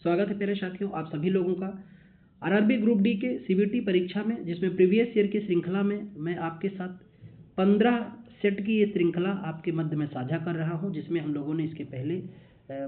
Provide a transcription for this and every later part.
स्वागत है प्यारे साथियों आप सभी लोगों का आरआरबी ग्रुप डी के सीबीटी परीक्षा में, जिसमें प्रीवियस ईयर की श्रृंखला में मैं आपके साथ 15 सेट की ये श्रृंखला आपके मध्य में साझा कर रहा हूं, जिसमें हम लोगों ने इसके पहले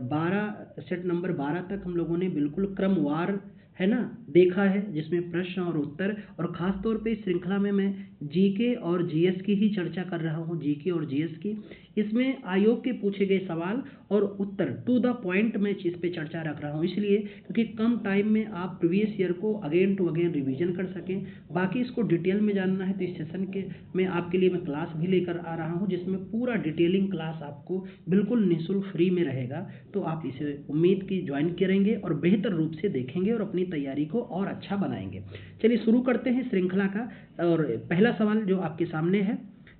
12 सेट नंबर 12 तक हम लोगों ने बिल्कुल क्रमवार है ना देखा है, जिसमें प्रश्न और उत्तर, और ख़ास तौर पे इस श्रृंखला में मैं जीके और जीएस की ही चर्चा कर रहा हूं, जीके और जीएस की। इसमें आयोग के पूछे गए सवाल और उत्तर टू द पॉइंट में इस पे चर्चा रख रहा हूं, इसलिए क्योंकि कम टाइम में आप प्रीवियस ईयर को अगेन टू अगेन रिवीजन कर सकें। बाकी इसको डिटेल में जानना है तो इस सेशन के में आपके लिए मैं क्लास भी लेकर आ रहा हूं, जिसमें पूरा डिटेलिंग क्लास आपको बिल्कुल निःशुल्क फ्री में रहेगा। तो आप इसे उम्मीद की ज्वाइन करेंगे और बेहतर रूप से देखेंगे और अपनी तैयारी को और अच्छा बनाएंगे। चलिए शुरू करते हैं श्रृंखला का। और पहला सवाल जो आपके सामने है,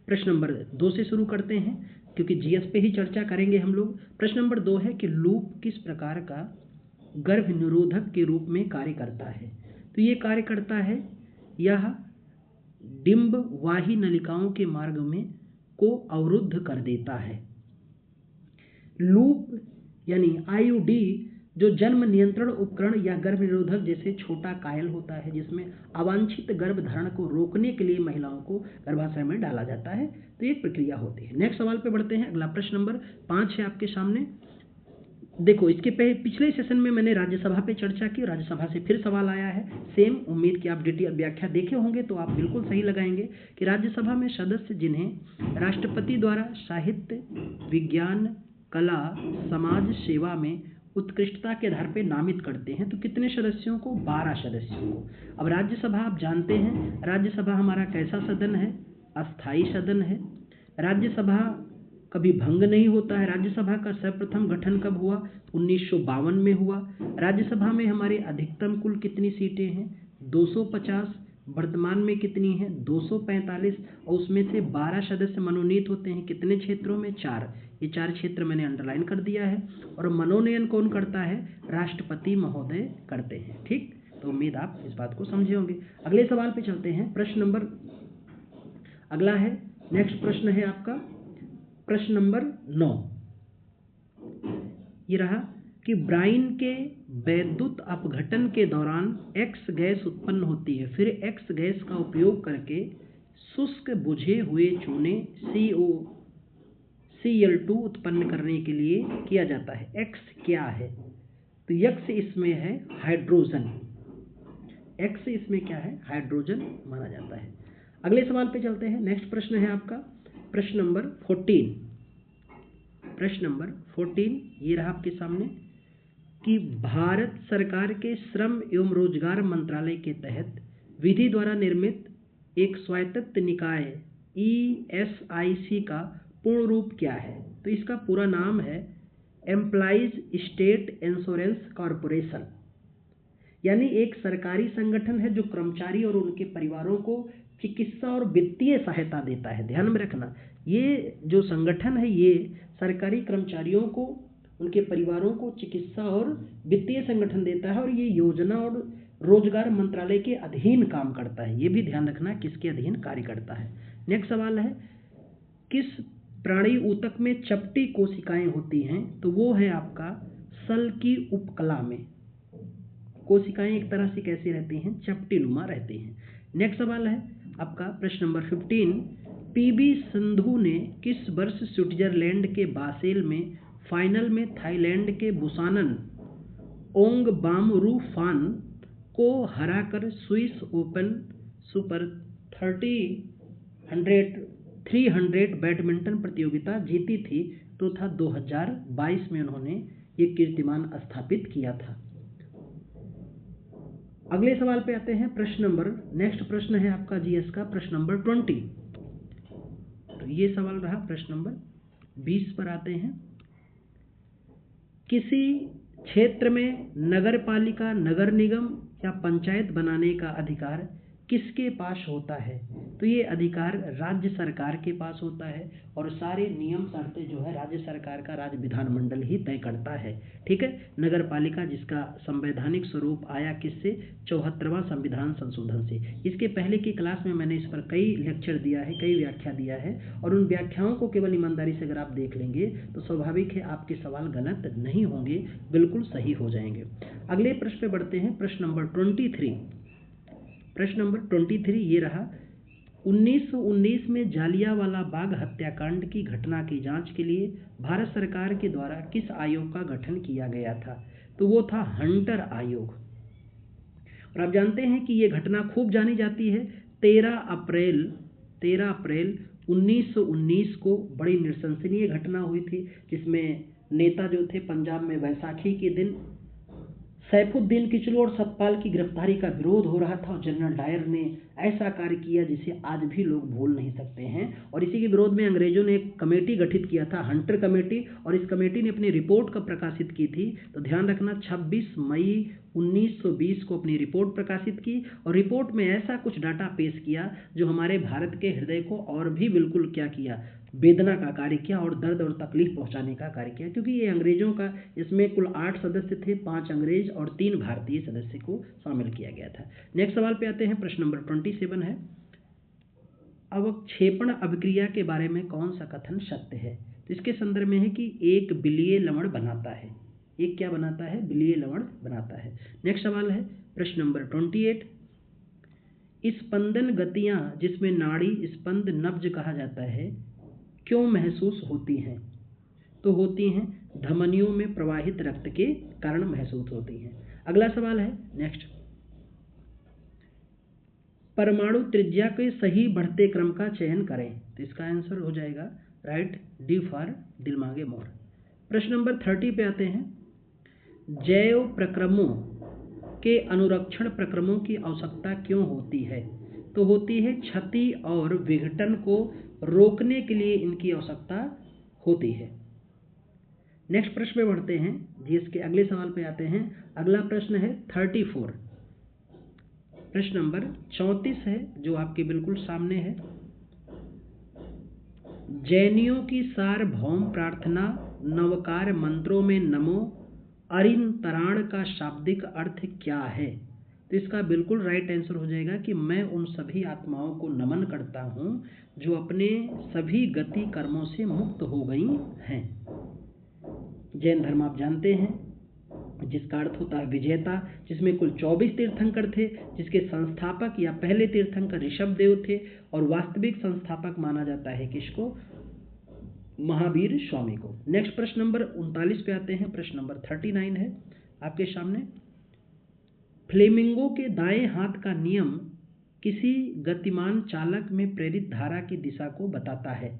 प्रश्न नंबर 2 से शुरू करते हैं, क्योंकि जीएस पे ही चर्चा करेंगे हम लोग। प्रश्न नंबर 2 है कि लूप किस प्रकार का गर्भ निरोधक के रूप में कार्य करता है। तो ये कार्य करता है, यह डिंब वाही नलिकाओं के मार्ग में को अवरुद्ध कर देता है। लूप यानी आईयूडी जो जन्म नियंत्रण उपकरण या गर्भ निरोधक जैसे छोटा कायल होता है, जिसमें अवांछित गर्भधारण को रोकने के लिए महिलाओं को गर्भाशय में डाला जाता है। तो एक प्रक्रिया होती है। नेक्स्ट सवाल पे बढ़ते हैं। अगला प्रश्न नंबर 5 है आपके सामने। देखो, इसके पिछले सेशन में मैंने राज्यसभा पे चर्चा की, राज्यसभा से फिर सवाल आया है सेम। उम्मीद की आप डिटेल व्याख्या देखे होंगे तो आप बिल्कुल सही लगाएंगे कि राज्यसभा में सदस्य जिन्हें राष्ट्रपति द्वारा साहित्य, विज्ञान, कला, समाज सेवा में उत्कृष्टता के आधार पर नामित करते हैं, तो कितने सदस्यों को? 12 सदस्यों को। अब राज्यसभा आप जानते हैं, राज्यसभा हमारा कैसा सदन है? अस्थायी सदन है। राज्यसभा कभी भंग नहीं होता है। राज्यसभा का सर्वप्रथम गठन कब हुआ? 1952 में हुआ। राज्यसभा में हमारे अधिकतम कुल कितनी सीटें हैं? 250। वर्तमान में कितनी है? 245। और उसमें से 12 सदस्य मनोनीत होते हैं। कितने क्षेत्रों में? 4। ये 4 क्षेत्र मैंने अंडरलाइन कर दिया है। और मनोनयन कौन करता है? राष्ट्रपति महोदय करते हैं। ठीक, तो उम्मीद आप इस बात को समझे होंगे। अगले सवाल पे चलते हैं। प्रश्न नंबर अगला है, नेक्स्ट प्रश्न है आपका प्रश्न नंबर 9। ये रहा कि ब्राइन के वैद्युत अपघटन के दौरान एक्स गैस उत्पन्न होती है, फिर एक्स गैस का उपयोग करके शुष्क बुझे हुए चूने Cl2 उत्पन्न करने के लिए किया जाता है। एक्स क्या है? तो एक्स इसमें है हाइड्रोजन। एक्स इसमें क्या है? हाइड्रोजन माना जाता है। अगले सवाल पे चलते हैं। नेक्स्ट प्रश्न है आपका प्रश्न नंबर 14। प्रश्न नंबर 14 ये रहा आपके सामने कि भारत सरकार के श्रम एवं रोजगार मंत्रालय के तहत विधि द्वारा निर्मित एक स्वायत्त निकाय ESIC का पूर्ण रूप क्या है? तो इसका पूरा नाम है एम्प्लॉइज स्टेट इंश्योरेंस कॉरपोरेशन, यानी एक सरकारी संगठन है जो कर्मचारी और उनके परिवारों को चिकित्सा और वित्तीय सहायता देता है। ध्यान में रखना, ये जो संगठन है ये सरकारी कर्मचारियों को, उनके परिवारों को चिकित्सा और वित्तीय संगठन देता है, और ये योजना और रोजगार मंत्रालय के अधीन काम करता है। ये भी ध्यान रखना किसके अधीन कार्य करता है। नेक्स्ट सवाल है, किस प्राणी ऊतक में चपटी कोशिकाएं होती हैं? तो वो है आपका सल की उपकला में। कोशिकाएं एक तरह से कैसी रहती हैं? चपटी नुमा रहती हैं। नेक्स्ट सवाल है आपका प्रश्न नंबर 15। पीवी सिंधु ने किस वर्ष स्विट्जरलैंड के बासेल में फाइनल में थाईलैंड के बुसानन ओंगबामरूफान को हराकर स्विस ओपन सुपर 300 बैडमिंटन प्रतियोगिता जीती थी? तो था 2022 में उन्होंने ये कीर्तिमान स्थापित किया था। अगले सवाल पे आते हैं। प्रश्न नंबर नेक्स्ट प्रश्न है आपका जीएस का प्रश्न नंबर 20। तो ये सवाल रहा प्रश्न नंबर 20 पर आते हैं। किसी क्षेत्र में नगर पालिका, नगर निगम या पंचायत बनाने का अधिकार किसके पास होता है? तो ये अधिकार राज्य सरकार के पास होता है और सारे नियम शर्तें जो है राज्य सरकार का राज्य विधानमंडल ही तय करता है। ठीक है, नगर पालिका जिसका संवैधानिक स्वरूप आया किससे? 74वां संविधान संशोधन से। इसके पहले की क्लास में मैंने इस पर कई लेक्चर दिया है, कई व्याख्या दिया है और उन व्याख्याओं को केवल ईमानदारी से अगर आप देख लेंगे तो स्वाभाविक है आपके सवाल गलत नहीं होंगे, बिल्कुल सही हो जाएंगे। अगले प्रश्न पे बढ़ते हैं, प्रश्न नंबर 23। प्रश्न नंबर 23 ये रहा, 1919 में जालियांवाला बाग हत्याकांड की घटना की जांच के लिए भारत सरकार के द्वारा किस आयोग का गठन किया गया था? तो वो था हंटर आयोग। और आप जानते हैं कि ये घटना खूब जानी जाती है। 13 अप्रैल 1919 को बड़ी निशंसनीय घटना हुई थी, जिसमें नेता जो थे पंजाब में बैसाखी के दिन सैफुद्दीन किचलू और सतपाल की गिरफ्तारी का विरोध हो रहा था और जनरल डायर ने ऐसा कार्य किया जिसे आज भी लोग भूल नहीं सकते हैं। और इसी के विरोध में अंग्रेजों ने एक कमेटी गठित किया था, हंटर कमेटी, और इस कमेटी ने अपनी रिपोर्ट कब प्रकाशित की थी? तो ध्यान रखना, 26 मई 1920 को अपनी रिपोर्ट प्रकाशित की और रिपोर्ट में ऐसा कुछ डाटा पेश किया जो हमारे भारत के हृदय को और भी बिल्कुल क्या किया, वेदना का कार्य किया और दर्द और तकलीफ पहुंचाने का कार्य किया, क्योंकि ये अंग्रेजों का, इसमें कुल 8 सदस्य थे, 5 अंग्रेज और 3 भारतीय सदस्य को शामिल किया गया था। नेक्स्ट सवाल पे आते हैं, प्रश्न नंबर 27 है, अवक्षेपण अभिक्रिया के बारे में कौन सा कथन सत्य है? तो इसके संदर्भ में है कि एक बिलीय लवण बनाता है। एक क्या बनाता है? बिलीय लवण बनाता है। नेक्स्ट सवाल है, प्रश्न नंबर 28, स्पंदन गतियां जिसमें नाड़ी स्पंद नब्ज कहा जाता है क्यों महसूस होती हैं? तो होती हैं धमनियों में प्रवाहित रक्त के कारण महसूस होती हैं। अगला सवाल है, नेक्स्ट, परमाणु त्रिज्या के सही बढ़ते क्रम का चयन करें। तो इसका आंसर हो जाएगा राइट डी फॉर दिमागे मोर। प्रश्न नंबर 30 पे आते हैं, जैव प्रक्रमों के अनुरक्षण प्रक्रमों की आवश्यकता क्यों होती है? तो होती है क्षति और विघटन को रोकने के लिए इनकी आवश्यकता होती है। नेक्स्ट प्रश्न पे बढ़ते हैं, जीएस के अगले सवाल पे आते हैं। अगला प्रश्न है 34। प्रश्न नंबर 34 है जो आपके बिल्कुल सामने है, जैनियों की सार्वभौम प्रार्थना नवकार मंत्रों में नमो अरिंतराण का शाब्दिक अर्थ क्या है? तो इसका बिल्कुल राइट आंसर हो जाएगा कि मैं उन सभी आत्माओं को नमन करता हूं जो अपने सभी गति कर्मों से मुक्त हो गई हैं। जैन धर्म आप जानते हैं जिसका अर्थ होता है विजेता, जिसमें कुल 24 तीर्थंकर थे, जिसके संस्थापक या पहले तीर्थंकर ऋषभ देव थे और वास्तविक संस्थापक माना जाता है किसको? महावीर स्वामी को। नेक्स्ट प्रश्न नंबर 39 पे आते हैं, प्रश्न नंबर 39 है आपके सामने, फ्लेमिंगो के दाएं हाथ का नियम किसी गतिमान चालक में प्रेरित धारा की दिशा को बताता है?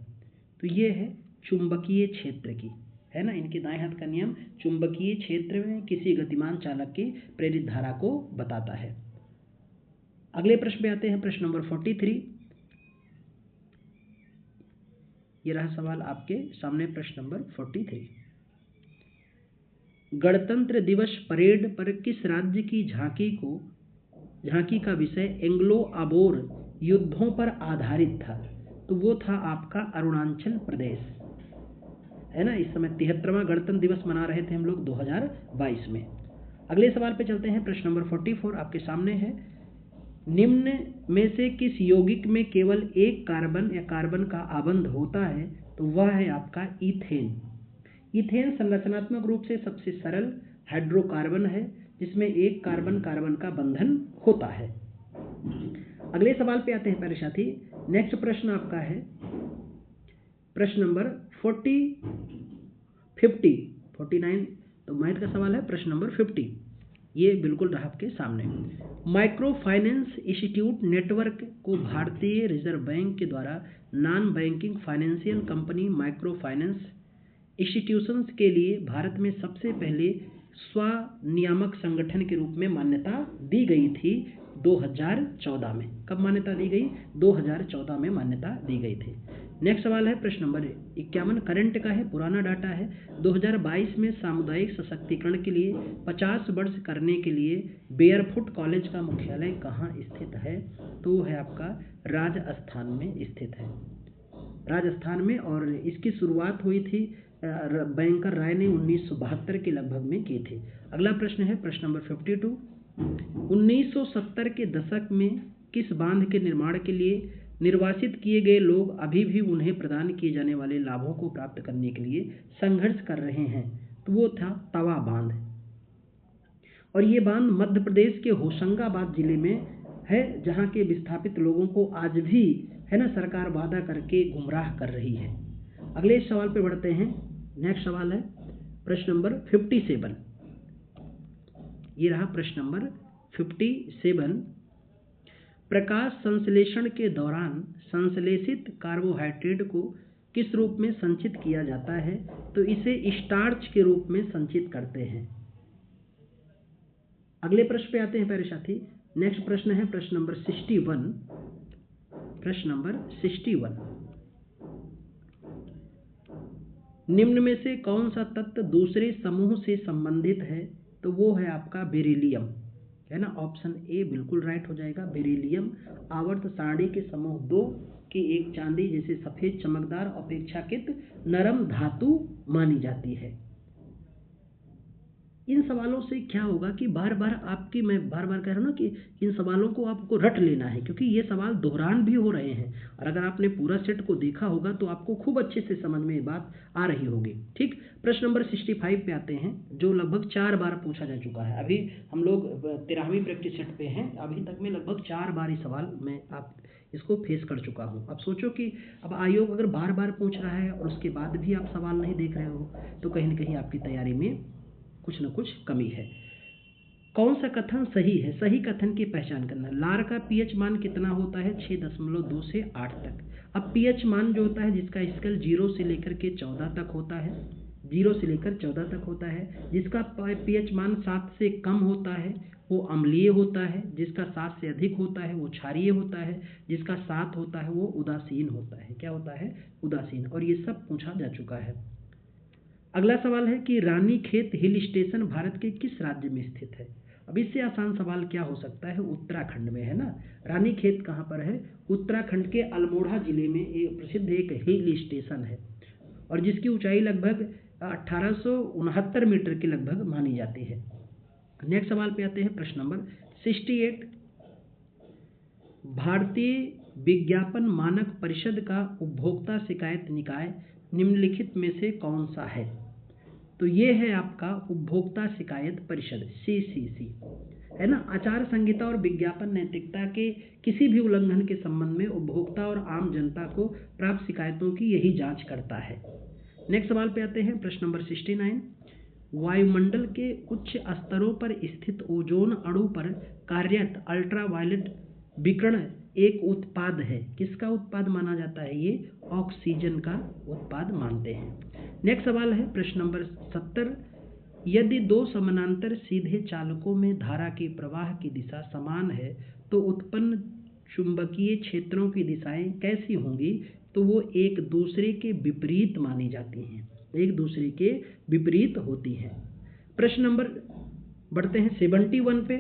तो ये है चुंबकीय क्षेत्र की, है ना, इनके दाएं हाथ का नियम चुंबकीय क्षेत्र में किसी गतिमान चालक की प्रेरित धारा को बताता है। अगले प्रश्न पे आते हैं, प्रश्न नंबर 43। ये रहा सवाल आपके सामने, प्रश्न नंबर 43, गणतंत्र दिवस परेड पर किस राज्य की झांकी का विषय एंग्लो अबोर युद्धों पर आधारित था? तो वो था आपका अरुणाचल प्रदेश, है ना। इस समय 73वां गणतंत्र दिवस मना रहे थे हम लोग 2022 में। अगले सवाल पे चलते हैं, प्रश्न नंबर 44 आपके सामने है, निम्न में से किस यौगिक में केवल एक कार्बन या कार्बन का आबंध होता है? तो वह है आपका ईथेन। ईथेन संरचनात्मक रूप से सबसे सरल हाइड्रोकार्बन है जिसमें एक कार्बन कार्बन का बंधन होता है। अगले सवाल पे आते हैं प्यारे साथी। नेक्स्ट प्रश्न आपका है प्रश्न नंबर 49, तो मैथ का सवाल है प्रश्न नंबर 50, ये बिल्कुल रहा आपके सामने। माइक्रो फाइनेंस इंस्टीट्यूट नेटवर्क को भारतीय रिजर्व बैंक के द्वारा non banking financial company micro finance institutions के लिए भारत में सबसे पहले स्वनियामक संगठन के रूप में मान्यता दी गई थी 2014 में। कब मान्यता दी गई? 2014 में मान्यता दी गई थी। नेक्स्ट सवाल है प्रश्न नंबर 51, करंट का है, पुराना डाटा है। 2022 में सामुदायिक सशक्तिकरण के लिए 50 वर्ष करने के लिए बेयरफुट कॉलेज का मुख्यालय कहाँ स्थित है? तो वो है आपका राजस्थान में स्थित है, राजस्थान में। और इसकी शुरुआत हुई थी बैंकर राय ने 1972 के लगभग में की थी। अगला प्रश्न है प्रश्न नंबर 52, 1970 के दशक में किस बांध के निर्माण के लिए निर्वासित किए गए लोग अभी भी उन्हें प्रदान किए जाने वाले लाभों को प्राप्त करने के लिए संघर्ष कर रहे हैं? तो वो था तवा बांध। और ये बांध मध्य प्रदेश के होशंगाबाद जिले में है, जहाँ के विस्थापित लोगों को आज भी है ना सरकार वादा करके गुमराह कर रही है। अगले सवाल पे बढ़ते हैं। नेक्स्ट सवाल है प्रश्न नंबर 57। ये रहा प्रश्न नंबर 57। प्रकाश संश्लेषण के दौरान संश्लेषित कार्बोहाइड्रेट को किस रूप में संचित किया जाता है? तो इसे स्टार्च के रूप में संचित करते हैं। अगले प्रश्न पे आते हैं प्यारे साथी। नेक्स्ट प्रश्न है प्रश्न नंबर 61। प्रश्न नंबर 61, निम्न में से कौन सा तत्व दूसरे समूह से संबंधित है? तो वो है आपका बेरिलियम, है ना। ऑप्शन ए बिल्कुल राइट हो जाएगा। बेरिलियम आवर्त सारणी के समूह 2 की एक चांदी जैसे सफेद चमकदार अपेक्षाकृत नरम धातु मानी जाती है। इन सवालों से क्या होगा कि बार बार मैं बार बार कह रहा हूँ ना कि इन सवालों को आपको रट लेना है, क्योंकि ये सवाल दोहरान भी हो रहे हैं। और अगर आपने पूरा सेट को देखा होगा तो आपको खूब अच्छे से समझ में ये बात आ रही होगी। ठीक, प्रश्न नंबर 65 पे आते हैं, जो लगभग 4 बार पूछा जा चुका है। अभी हम लोग 13वीं प्रैक्टिस सेट पे हैं। अभी तक में लगभग 4 बार ये सवाल मैं आप इसको फेस कर चुका हूँ। अब सोचो कि अब आयोग अगर बार बार पूछ रहा है और उसके बाद भी आप सवाल नहीं देख रहे हो, तो कहीं ना कहीं आपकी तैयारी में कुछ न कुछ कमी है। कौन सा कथन सही है? सही कथन की पहचान करना। लार का पीएच मान कितना होता है? 6.2 से 8 तक। अब पीएच मान जो होता है जिसका स्केल 0 से लेकर के 14 तक होता है, 0 से लेकर 14 तक होता है। जिसका पीएच मान 7 से कम होता है वो अम्लीय होता है, जिसका 7 से अधिक होता है वो क्षारीय होता है, जिसका 7 होता है वो उदासीन होता है। क्या होता है? उदासीन। और ये सब पूछा जा चुका है। अगला सवाल है कि रानीखेत हिल स्टेशन भारत के किस राज्य में स्थित है? अब इससे आसान सवाल क्या हो सकता है? उत्तराखंड में, है ना। रानीखेत कहाँ पर है? उत्तराखंड के अल्मोड़ा जिले में एक प्रसिद्ध एक हिल स्टेशन है और जिसकी ऊंचाई लगभग 1869 मीटर के लगभग मानी जाती है। नेक्स्ट सवाल पे आते हैं प्रश्न नंबर 68। भारतीय विज्ञापन मानक परिषद का उपभोक्ता शिकायत निकाय निम्नलिखित में से कौन सा है? तो ये है आपका उपभोक्ता शिकायत परिषद, CCC, है ना। आचार संहिता और विज्ञापन नैतिकता के किसी भी उल्लंघन के संबंध में उपभोक्ता और आम जनता को प्राप्त शिकायतों की यही जांच करता है। नेक्स्ट सवाल पे आते हैं प्रश्न नंबर 69। वायुमंडल के उच्च स्तरों पर स्थित ओजोन अणु पर कार्यरत अल्ट्रावायलेट विकिरण एक उत्पाद है। किसका उत्पाद माना जाता है? ये ऑक्सीजन का उत्पाद मानते हैं। नेक्स्ट सवाल है प्रश्न नंबर 70। यदि 2 समानांतर सीधे चालकों में धारा के प्रवाह की दिशा समान है तो उत्पन्न चुंबकीय क्षेत्रों की दिशाएं कैसी होंगी? तो वो एक दूसरे के विपरीत मानी जाती हैं, एक दूसरे के विपरीत होती हैं। प्रश्न नंबर बढ़ते हैं 71 पे।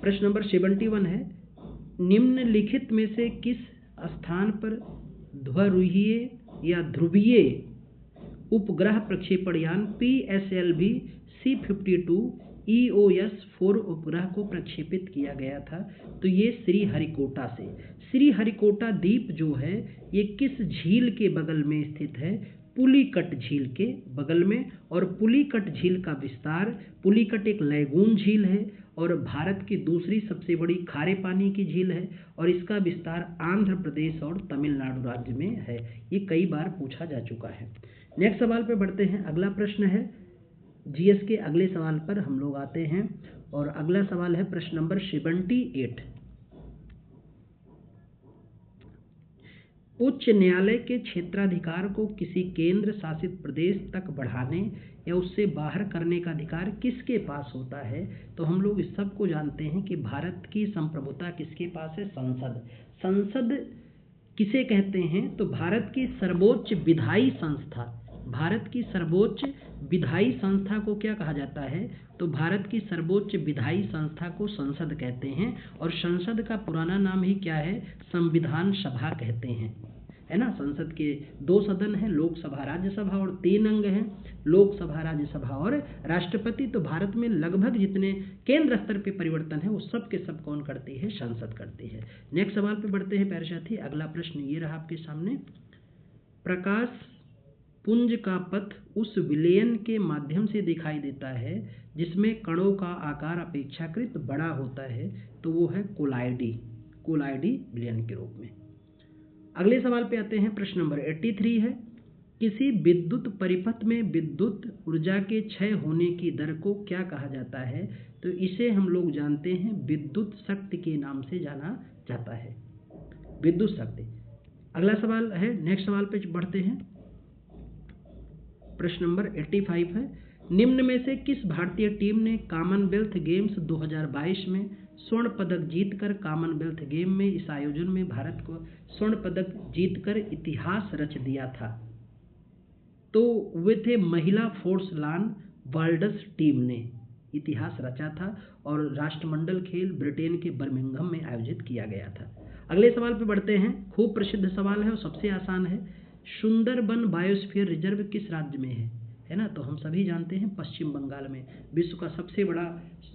प्रश्न नंबर 71 है, निम्नलिखित में से किस स्थान पर ध्रुवीय या ध्रुवीय उपग्रह प्रक्षेपण यान PSLV C-52 EOS-4 उपग्रह को प्रक्षेपित किया गया था? तो ये श्रीहरिकोटा से। श्रीहरिकोटा द्वीप जो है ये किस झील के बगल में स्थित है? पुलिकट झील के बगल में। और पुलिकट झील का विस्तार, पुलिकट एक लैगून झील है और भारत की दूसरी सबसे बड़ी खारे पानी की झील है और इसका विस्तार आंध्र प्रदेश और तमिलनाडु राज्य में है। ये कई बार पूछा जा चुका है। नेक्स्ट सवाल पे बढ़ते हैं। अगला प्रश्न है जीएस के अगले सवाल पर हम लोग आते हैं और अगला सवाल है प्रश्न नंबर 78। उच्च न्यायालय के क्षेत्राधिकार को किसी केंद्र शासित प्रदेश तक बढ़ाने या उससे बाहर करने का अधिकार किसके पास होता है? तो हम लोग इस सब को जानते हैं कि भारत की संप्रभुता किसके पास है? संसद। संसद किसे कहते हैं? तो भारत की सर्वोच्च विधायी संस्था, भारत की सर्वोच्च विधायी संस्था को क्या कहा जाता है? तो भारत की सर्वोच्च विधायी संस्था को संसद कहते हैं, और संसद का पुराना नाम ही क्या है? संविधान सभा कहते हैं, है ना। संसद के 2 सदन हैं, लोकसभा राज्यसभा, और 3 अंग हैं, लोकसभा राज्यसभा और राष्ट्रपति। तो भारत में लगभग जितने केंद्र स्तर पे परिवर्तन है वो सब के सब कौन करती है? संसद करती है। नेक्स्ट सवाल पे बढ़ते हैं प्यारे साथी। अगला प्रश्न ये रहा आपके सामने, प्रकाश पुंज का पथ उस विलयन के माध्यम से दिखाई देता है जिसमें कणों का आकार अपेक्षाकृत बड़ा होता है, तो वो है कोलाइडी, कोलाइडी विलयन के रूप में। अगले सवाल पे आते हैं, प्रश्न नंबर 83 है, किसी विद्युत परिपथ में विद्युत ऊर्जा के क्षय होने की दर को क्या कहा जाता है? तो इसे हम लोग जानते हैं विद्युत शक्ति के नाम से जाना जाता है, विद्युत शक्ति। अगला सवाल है, नेक्स्ट सवाल पे बढ़ते हैं, प्रश्न नंबर 85 है, निम्न में से किस भारतीय टीम ने कॉमनवेल्थ गेम्स 2022 में स्वर्ण पदक जीतकर, कॉमनवेल्थ गेम में इस आयोजन में भारत को स्वर्ण पदक जीतकर इतिहास रच दिया था? तो वे थे महिला फोर्स लान वर्ल्ड्स टीम ने इतिहास रचा था, और राष्ट्रमंडल खेल ब्रिटेन के बर्मिंघम में आयोजित किया गया था। अगले सवाल पे बढ़ते हैं, खूब प्रसिद्ध सवाल है और सबसे आसान है, सुंदरबन बायोस्फीयर रिजर्व किस राज्य में है ना? तो हम सभी जानते हैं पश्चिम बंगाल में। विश्व का सबसे बड़ा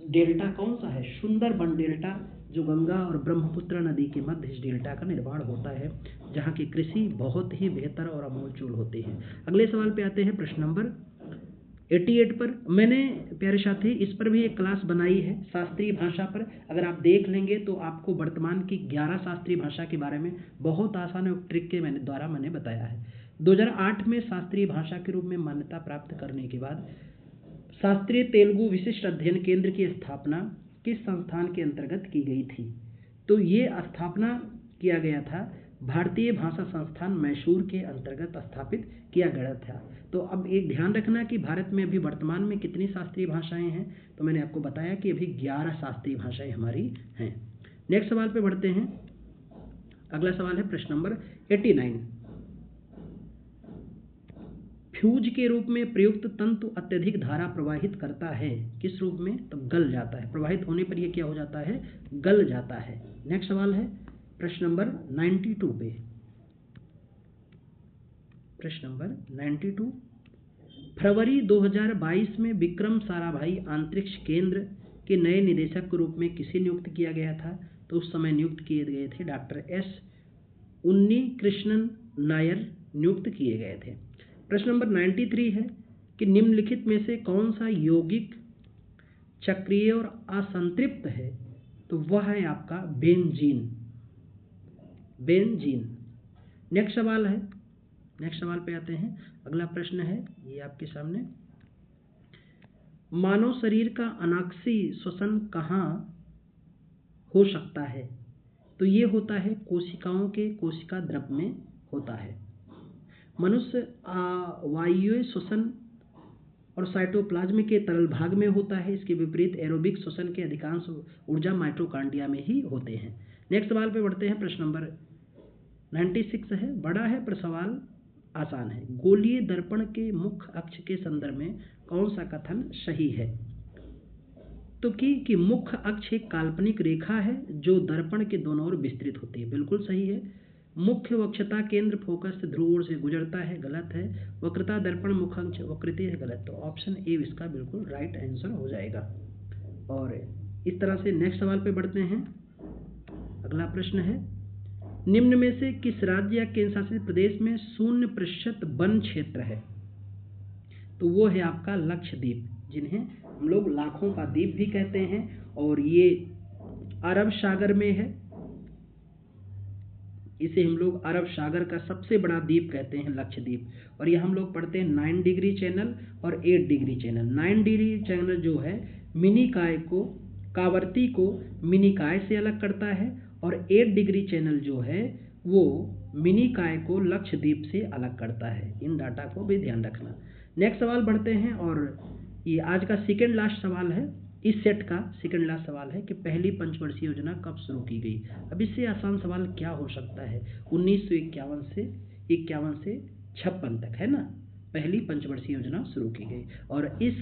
डेल्टा कौन सा है? सुंदरबन डेल्टा, जो गंगा और ब्रह्मपुत्र नदी के मध्य इस डेल्टा का निर्माण होता है, जहाँ की कृषि बहुत ही बेहतर और अमूलचूल होती है। अगले सवाल पे आते हैं, प्रश्न नंबर 88 पर। मैंने प्यारे साथी इस पर भी एक क्लास बनाई है शास्त्रीय भाषा पर, अगर आप देख लेंगे तो आपको वर्तमान की 11 शास्त्रीय भाषा के बारे में बहुत आसान और ट्रिक के द्वारा मैंने बताया है। 2008 में शास्त्रीय भाषा के रूप में मान्यता प्राप्त करने के बाद शास्त्रीय तेलुगु विशिष्ट अध्ययन केंद्र की स्थापना किस संस्थान के अंतर्गत की गई थी? तो ये स्थापना किया गया था भारतीय भाषा संस्थान मैसूर के अंतर्गत स्थापित किया गया था। तो अब एक ध्यान रखना कि भारत में अभी वर्तमान में कितनी शास्त्रीय भाषाएं हैं, तो मैंने आपको बताया कि अभी 11 शास्त्रीय भाषाएं हमारी हैं। नेक्स्ट सवाल पे बढ़ते हैं, अगला सवाल है प्रश्न नंबर 89, फ्यूज के रूप में प्रयुक्त तंतु अत्यधिक धारा प्रवाहित करता है, किस रूप में? तो गल जाता है, प्रवाहित होने पर यह क्या हो जाता है? गल जाता है। नेक्स्ट सवाल है प्रश्न नंबर 92 पे, प्रश्न नंबर 92, फरवरी 2022 में विक्रम साराभाई अंतरिक्ष केंद्र के नए निदेशक के रूप में किसे नियुक्त किया गया था? तो उस समय नियुक्त किए गए थे डॉक्टर एस उन्नीकृष्णन नायर नियुक्त किए गए थे। प्रश्न नंबर 93 है कि निम्नलिखित में से कौन सा यौगिक चक्रीय और असंतृप्त है? तो वह है आपका बेंजीन, बेंजीन। नेक्स्ट सवाल है, नेक्स्ट सवाल पे आते हैं, अगला प्रश्न है ये आपके सामने, मानव शरीर का अनाक्षी श्वसन कहाँ हो सकता है? तो ये होता है कोशिकाओं के कोशिका द्रव में होता है। मनुष्य वायुव्य श्वसन और साइटोप्लाज्म के तरल भाग में होता है। इसके विपरीत एरोबिक श्वसन के अधिकांश ऊर्जा माइटोकॉन्ड्रिया में ही होते हैं। नेक्स्ट सवाल पे बढ़ते हैं, प्रश्न नंबर 96 है, बड़ा है पर सवाल आसान है, गोलीय दर्पण के मुख्य अक्ष के संदर्भ में कौन सा कथन सही है? तो कि मुख्य अक्ष एक काल्पनिक रेखा है जो दर्पण के दोनों ओर विस्तृत होती है, बिल्कुल सही है। मुख्य वक्षता केंद्र फोकस ध्रुव ओर से गुजरता है, गलत है। वक्रता दर्पण मुख्य अक्ष वक्रित है, गलत। तो ऑप्शन ए इसका बिल्कुल राइट आंसर हो जाएगा। और इस तरह से नेक्स्ट सवाल पे बढ़ते हैं, अगला प्रश्न है, निम्न में से किस राज्य या केंद्र शासित प्रदेश में 0% वन क्षेत्र है? तो वो है आपका लक्षद्वीप, जिन्हें हम लोग लाखों का द्वीप भी कहते हैं, और ये अरब सागर में है। इसे हम लोग अरब सागर का सबसे बड़ा द्वीप कहते हैं, लक्षद्वीप। और ये हम लोग पढ़ते हैं 9 डिग्री चैनल और 8 डिग्री चैनल। 9 डिग्री चैनल जो है मिनिकाय को, कावर्ती को मिनिकाय से अलग करता है, और 8 डिग्री चैनल जो है वो मिनिकाय को लक्षद्वीप से अलग करता है। इन डाटा को भी ध्यान रखना। नेक्स्ट सवाल बढ़ते हैं, और ये आज का सेकेंड लास्ट सवाल है, इस सेट का सेकंड लास्ट सवाल है कि पहली पंचवर्षीय योजना कब शुरू की गई। अब इससे आसान सवाल क्या हो सकता है, 1951 से 56 तक, है ना, पहली पंचवर्षीय योजना शुरू की गई। और इस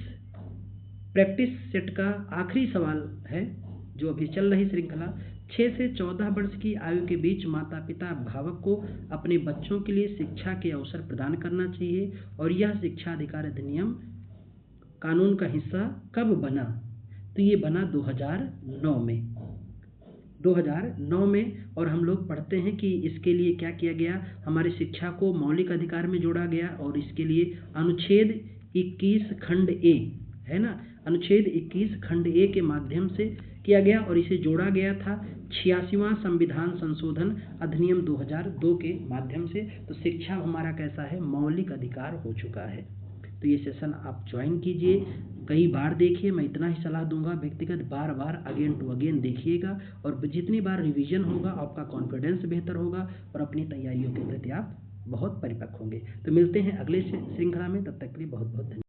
प्रैक्टिस सेट का आखिरी सवाल है जो अभी चल रही श्रृंखला, 6 से 14 वर्ष की आयु के बीच माता पिता अभिभावक को अपने बच्चों के लिए शिक्षा के अवसर प्रदान करना चाहिए और यह शिक्षा अधिकार अधिनियम कानून का हिस्सा कब बना। तो ये बना 2009 में। और हम लोग पढ़ते हैं कि इसके लिए क्या किया गया, हमारी शिक्षा को मौलिक अधिकार में जोड़ा गया और इसके लिए अनुच्छेद 21 खंड ए, है ना, अनुच्छेद 21 खंड ए के माध्यम से किया गया और इसे जोड़ा गया था 86वां संविधान संशोधन अधिनियम 2002 के माध्यम से। तो शिक्षा हमारा कैसा है, मौलिक अधिकार हो चुका है। तो ये सेशन आप ज्वाइन कीजिए, कई बार देखिए, मैं इतना ही सलाह दूंगा, व्यक्तिगत बार बार अगेन टू अगेन देखिएगा और जितनी बार रिवीजन होगा आपका कॉन्फिडेंस बेहतर होगा और अपनी तैयारियों के प्रति आप बहुत परिपक्व होंगे। तो मिलते हैं अगले श्रृंखला में, तब तक के लिए बहुत बहुत धन्यवाद।